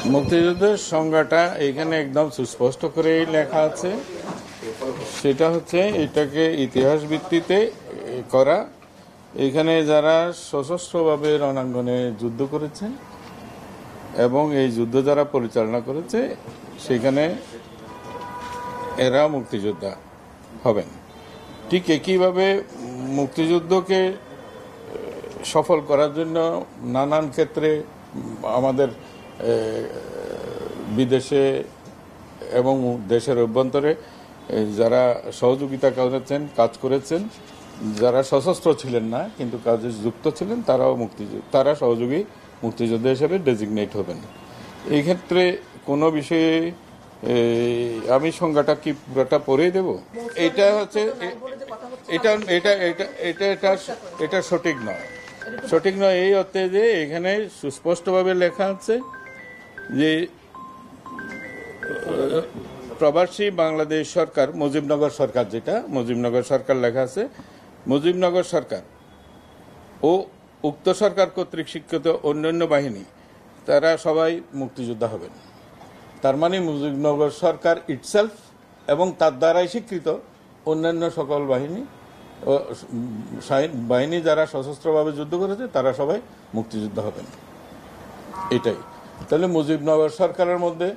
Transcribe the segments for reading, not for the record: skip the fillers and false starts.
মুক্তিযুদ্ধের সংজ্ঞাটা এখানে একদম সুস্পষ্ট করেই লেখা আছে। সেটা হচ্ছে এটাকে ইতিহাস ভিত্তিতে করা। এখানে যারা সশস্ত্রভাবে রণাঙ্গনে যুদ্ধ করেছে এবং এই যুদ্ধ যারা পরিচালনা করেছে সেখানে এরা মুক্তিযোদ্ধা হবেন। ঠিক একইভাবে মুক্তিযুদ্ধকে সফল করার জন্য নানান ক্ষেত্রে আমাদের বিদেশে এবং দেশের অভ্যন্তরে যারা সহযোগিতা করেছেন, কাজ করেছেন, যারা সশস্ত্র ছিলেন না কিন্তু কাজে যুক্ত ছিলেন, তারা সহযোগী মুক্তিযোদ্ধা হিসেবে ডেজিগনেট হবেন। এই ক্ষেত্রে কোনো বিষয়ে আমি সংজ্ঞাটা কি পুরোটা পড়েই দেব? এটা হচ্ছে এটা সঠিক নয়। সঠিক নয় এই অর্থে যে এখানে সুস্পষ্টভাবে লেখা আছে যে প্রবাসী বাংলাদেশ সরকার, মুজিবনগর সরকার, যেটা মুজিবনগর সরকার লেখা আছে, মুজিবনগর সরকার ও উক্ত সরকার কর্তৃক স্বীকৃত অন্যান্য বাহিনী তারা সবাই মুক্তিযোদ্ধা হবেন। তার মানে মুজিবনগর সরকার ইটসেলফ এবং তার দ্বারাই স্বীকৃত অন্যান্য সকল বাহিনী যারা সশস্ত্রভাবে যুদ্ধ করেছে তারা সবাই মুক্তিযোদ্ধা হবেন। এটাই। তাহলে মুজিবনগর সরকারের মধ্যে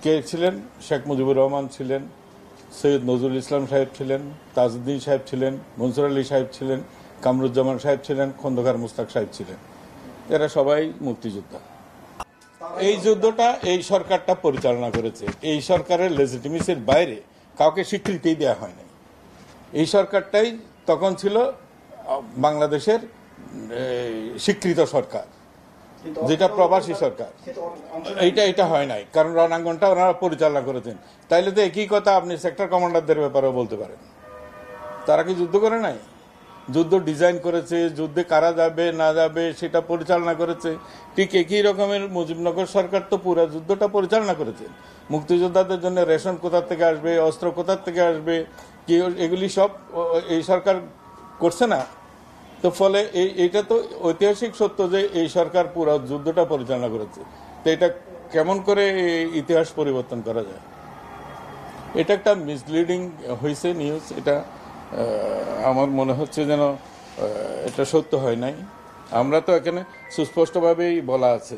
কে ছিলেন? শেখ মুজিবুর রহমান ছিলেন, সৈয়দ নজরুল ইসলাম সাহেব ছিলেন, তাজউদ্দিন সাহেব ছিলেন, মনসুর আলী সাহেব ছিলেন, কামরুজ্জামান সাহেব ছিলেন, খন্দকার মুস্তাক সাহেব ছিলেন। এরা সবাই মুক্তিযোদ্ধা। এই যুদ্ধটা এই সরকারটা পরিচালনা করেছে। এই সরকারের লেজিটিমেসির বাইরে কাউকে স্বীকৃতি দেওয়া হয়নি। এই সরকারটাই তখন ছিল বাংলাদেশের স্বীকৃত সরকার, যেটা প্রবাসী সরকার। এটা হয় নাই, কারণ রণাঙ্গনটা ওনারা পরিচালনা করেছেন। তাইলে তো একই কথা আপনি সেক্টর কমান্ডারদের ব্যাপারেও বলতে পারেন। তারা কি যুদ্ধ করে নাই? যুদ্ধ ডিজাইন করেছে, যুদ্ধে কারা যাবে না যাবে সেটা পরিচালনা করেছে। ঠিক একই রকমের মুজিবনগর সরকার তো পুরো যুদ্ধটা পরিচালনা করেছে। মুক্তিযোদ্ধাদের জন্য রেশন কোথা থেকে আসবে, অস্ত্র কোথা থেকে আসবে, কি এগুলি সব এই সরকার করছে না? তো ফলে এইটা তো ঐতিহাসিক সত্য যে এই সরকার পুরো যুদ্ধটা পরিচালনা করেছে। তো এটা কেমন করে ইতিহাস পরিবর্তন করা যায়? এটা একটা মিসলিডিং হয়েছে নিউজ। এটা আমার মনে হচ্ছে যেন এটা সত্য হয় নাই। আমরা তো এখানে সুস্পষ্টভাবেই বলা আছে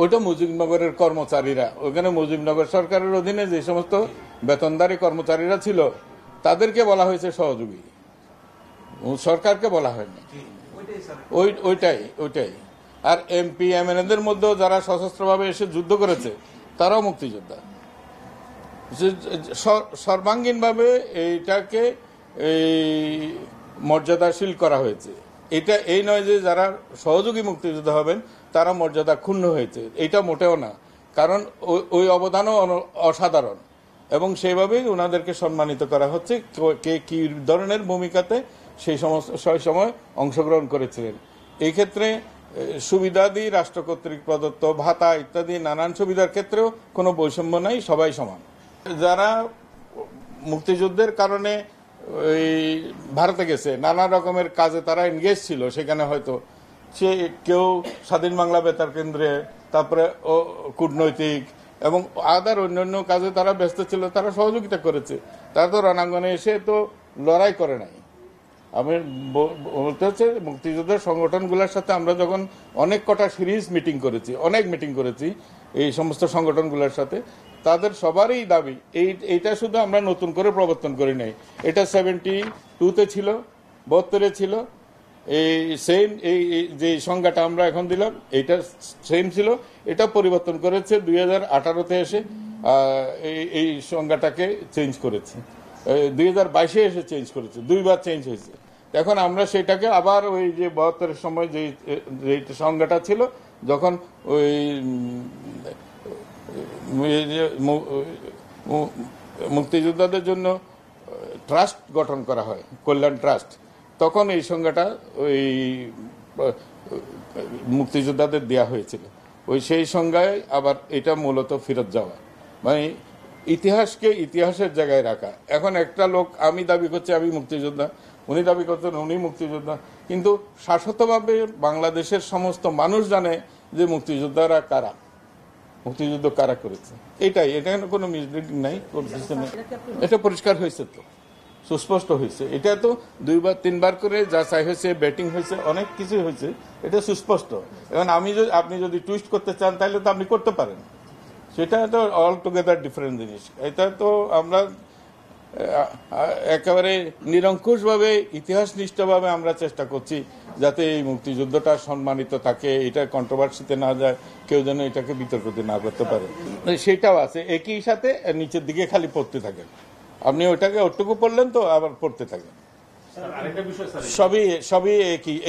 ওইটা মুজিবনগরের কর্মচারীরা, ওইখানে মুজিবনগর সরকারের অধীনে যে সমস্ত বেতনদারী কর্মচারীরা ছিল তাদেরকে বলা হয়েছে সহযোগী, সরকারকে বলা হয়নি। ওইটাই। আর এমপি এমএলএদের মধ্যেও যারা সশস্ত্রভাবে এসে যুদ্ধ করেছে তারাও মুক্তিযোদ্ধা। সর্বাঙ্গীনভাবে এইটাকে মর্যাদাশীল করা হয়েছে। এটা এই নয় যে যারা সহযোগী মুক্তিযোদ্ধা হবেন তারা মর্যাদা ক্ষুণ্ণ হয়েছে, এটা মোটেও না। কারণ ওই অবদানও অসাধারণ এবং সেইভাবেই ওনাদেরকে সম্মানিত করা হচ্ছে কে কি ধরনের ভূমিকাতে সেই সময় অংশগ্রহণ করেছিলেন। এই ক্ষেত্রে সুবিধাদি রাষ্ট্র কর্তৃক প্রদত্ত ভাতা ইত্যাদি নানান সুবিধার ক্ষেত্রেও কোনো বৈষম্য নাই, সবাই সমান। যারা মুক্তিযুদ্ধের কারণে ওই ভারতে গেছে, নানা রকমের কাজে তারা এনগেজ ছিল, সেখানে হয়তো সে কেউ স্বাধীন বাংলা বেতার কেন্দ্রে, তারপরে কূটনৈতিক এবং আদার অন্যান্য কাজে তারা ব্যস্ত ছিল, তারা সহযোগিতা করেছে। তারা তো রণাঙ্গনে এসে তো লড়াই করে নাই। আমি বলতে হচ্ছে মুক্তিযুদ্ধের সংগঠনগুলোর সাথে আমরা যখন অনেক কটা সিরিজ মিটিং করেছি এই সমস্ত সংগঠনগুলোর সাথে, তাদের সবারই দাবি এইটা শুধু আমরা নতুন করে প্রবর্তন করি নাই। এটা 72-তে ছিল, 72-এ ছিল, এই সেম এই যে সংজ্ঞাটা আমরা এখন দিলাম এইটা সেম ছিল। এটা পরিবর্তন করেছে 2018-তে এসে এই সংজ্ঞাটাকে চেঞ্জ করেছে, 2022-এ এসে চেঞ্জ করেছে, দুইবার চেঞ্জ হয়েছে। এখন আমরা সেটাকে আবার ওই যে 72-এর সময় যে সংজ্ঞাটা ছিল, যখন ওই মুক্তিযোদ্ধাদের জন্য ট্রাস্ট গঠন করা হয়, কল্যাণ ট্রাস্ট, তখন এই সংজ্ঞাটা ওই মুক্তিযোদ্ধাদের দেয়া হয়েছিল। সেই সংজ্ঞায় আবার এটা মূলত ফেরত যাওয়া, মানে ইতিহাসকে ইতিহাসের জায়গায় রাখা। এখন একটা লোক আমি দাবি করছি আমি মুক্তিযোদ্ধা, উনি দাবি করছেন উনি মুক্তিযোদ্ধা, কিন্তু শাশ্বতভাবে বাংলাদেশের সমস্ত মানুষ জানে যে মুক্তিযোদ্ধারা কারা। মুক্তিযুদ্ধ কারা করেছে, এটা কোনো মিসলিডিং নাই, কোনো কিছু নেই। এটা পরিষ্কার হয়েছে, তো সুস্পষ্ট হয়েছে। এটা তো 2 বার 3 বার করে যাচাই হয়েছে, ব্যাটিং হয়েছে, অনেক কিছু হয়েছে, এটা সুস্পষ্ট। এখন আপনি যদি টুইস্ট করতে চান তাহলে তো আপনি করতে পারেন, সেটা তো অল টুগেদার ডিফারেন্ট জিনিস। এটা তো আমরা একেবারে নিরঙ্কুশভাবে ইতিহাসনিষ্ঠভাবে আমরা চেষ্টা করছি যাতে এই মুক্তিযুদ্ধটা সম্মানিত থাকে, এটা কন্ট্রোভার্সিতে না যায়, কেউ যেন এটাকে বিতর্কতে না করতে পারে, সেটাও আছে। একই সাথে নিচের দিকে খালি পড়তে থাকেন, আপনি ওইটাকে ওটুকু পড়লেন তো আবার পড়তে থাকেন, সবই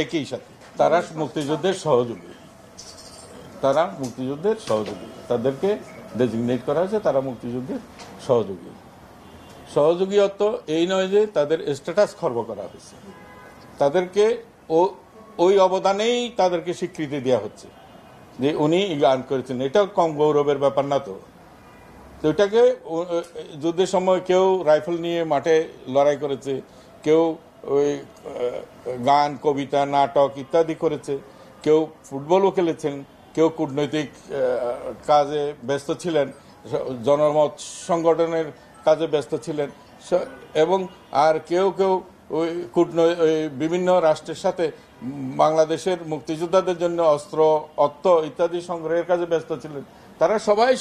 একই সাথে। তারা মুক্তিযুদ্ধের সহযোগী, তাদেরকে ডেজিগনেট করা হয়েছে, তারা মুক্তিযুদ্ধের সহযোগী। সহযোগী অর্থ এই নয় যে তাদের স্ট্যাটাস খর্ব করা হয়েছে, তাদেরকে ওই অবদানেই তাদেরকে স্বীকৃতি দেওয়া হচ্ছে যে উনি গান করেছেন। এটা কম গৌরবের ব্যাপার না তো। ওইটাকে যুদ্ধের সময় কেউ রাইফেল নিয়ে মাঠে লড়াই করেছে, কেউ ওই গান, কবিতা, নাটক ইত্যাদি করেছে, কেউ ফুটবলও খেলেছেন, কেউ কূটনৈতিক কাজে ব্যস্ত ছিলেন, জনমত সংগঠনের কাজে ব্যস্ত ছিলেন, এবং আর কেউ ওই বিভিন্ন রাষ্ট্রের সাথে বাংলাদেশের মুক্তিযোদ্ধাদের জন্য অর্থ ইত্যাদি সংগ্রহের কাজে ব্যস্ত ছিলেন। তারা সবাই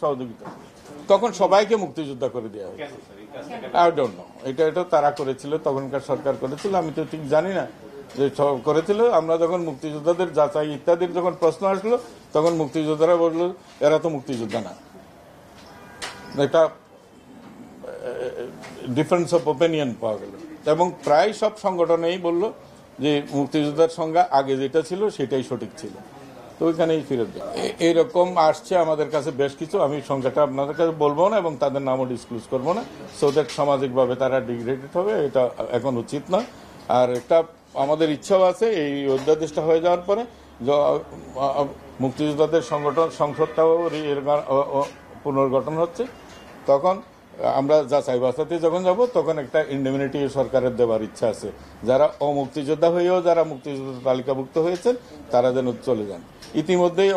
সহযোগিতা, তখন সবাইকে মুক্তিযোদ্ধা করে দেওয়া হয়েছে। আই ডোন্ট নো, এটা তারা করেছিল, তখনকার সরকার করেছিল, আমি তো ঠিক জানি না যে করেছিল। আমরা যখন মুক্তিযোদ্ধাদের যাচাই ইত্যাদির যখন প্রশ্ন আসলো, তখন মুক্তিযোদ্ধারা বলল এরা তো মুক্তিযোদ্ধা না। এটা ডিফারেন্স অফ ওপিনিয়ন পাওয়া গেল, এবং প্রায় সব সংগঠনেই বলল যে মুক্তিযোদ্ধার সংজ্ঞা আগে যেটা ছিল সেটাই সঠিক ছিল। তো ওইখানেই ফিরত দেয়। এইরকম আসছে আমাদের কাছে বেশ কিছু, আমি সংখ্যাটা আপনাদের কাছে বলবো না এবং তাদের নামও ডিসক্লোজ করবো না, সো দ্যাট সামাজিকভাবে তারা ডিগ্রেডেড হবে, এটা এখন উচিত না। আর একটা আমাদের ইচ্ছাও আছে, এই অধ্যাদেশটা হয়ে যাওয়ার পরে মুক্তিযোদ্ধাদের সংসদটাও পুনর্গঠন হচ্ছে, তখন আমরা যাচাই বাছাইতে যখন যাব, তখন একটা ইন্ডেমনিটি সরকারের দেওয়ার ইচ্ছা আছে। যারা অমুক্তিযোদ্ধা হয়েও যারা মুক্তিযোদ্ধা তালিকাভুক্ত হয়েছেন তারা যেন চলে যান। ইতিমধ্যেই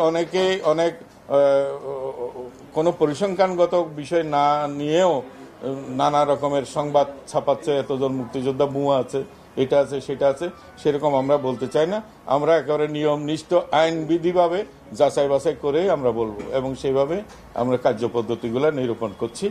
অনেক কোনো পরিসংখ্যানগত বিষয় না নিয়েও নানা রকমের সংবাদ ছাপাচ্ছে, এতজন মুক্তিযোদ্ধা বুয়া আছে, এটা আছে সেটা আছে, সেরকম আমরা বলতে চাই না। আমরা একেবারে নিয়মনিষ্ঠ আইনবিধিভাবে যাচাই বাছাই করে আমরা বলবো, এবং সেইভাবে আমরা কার্যপদ্ধতিগুলো নিরূপণ করছি।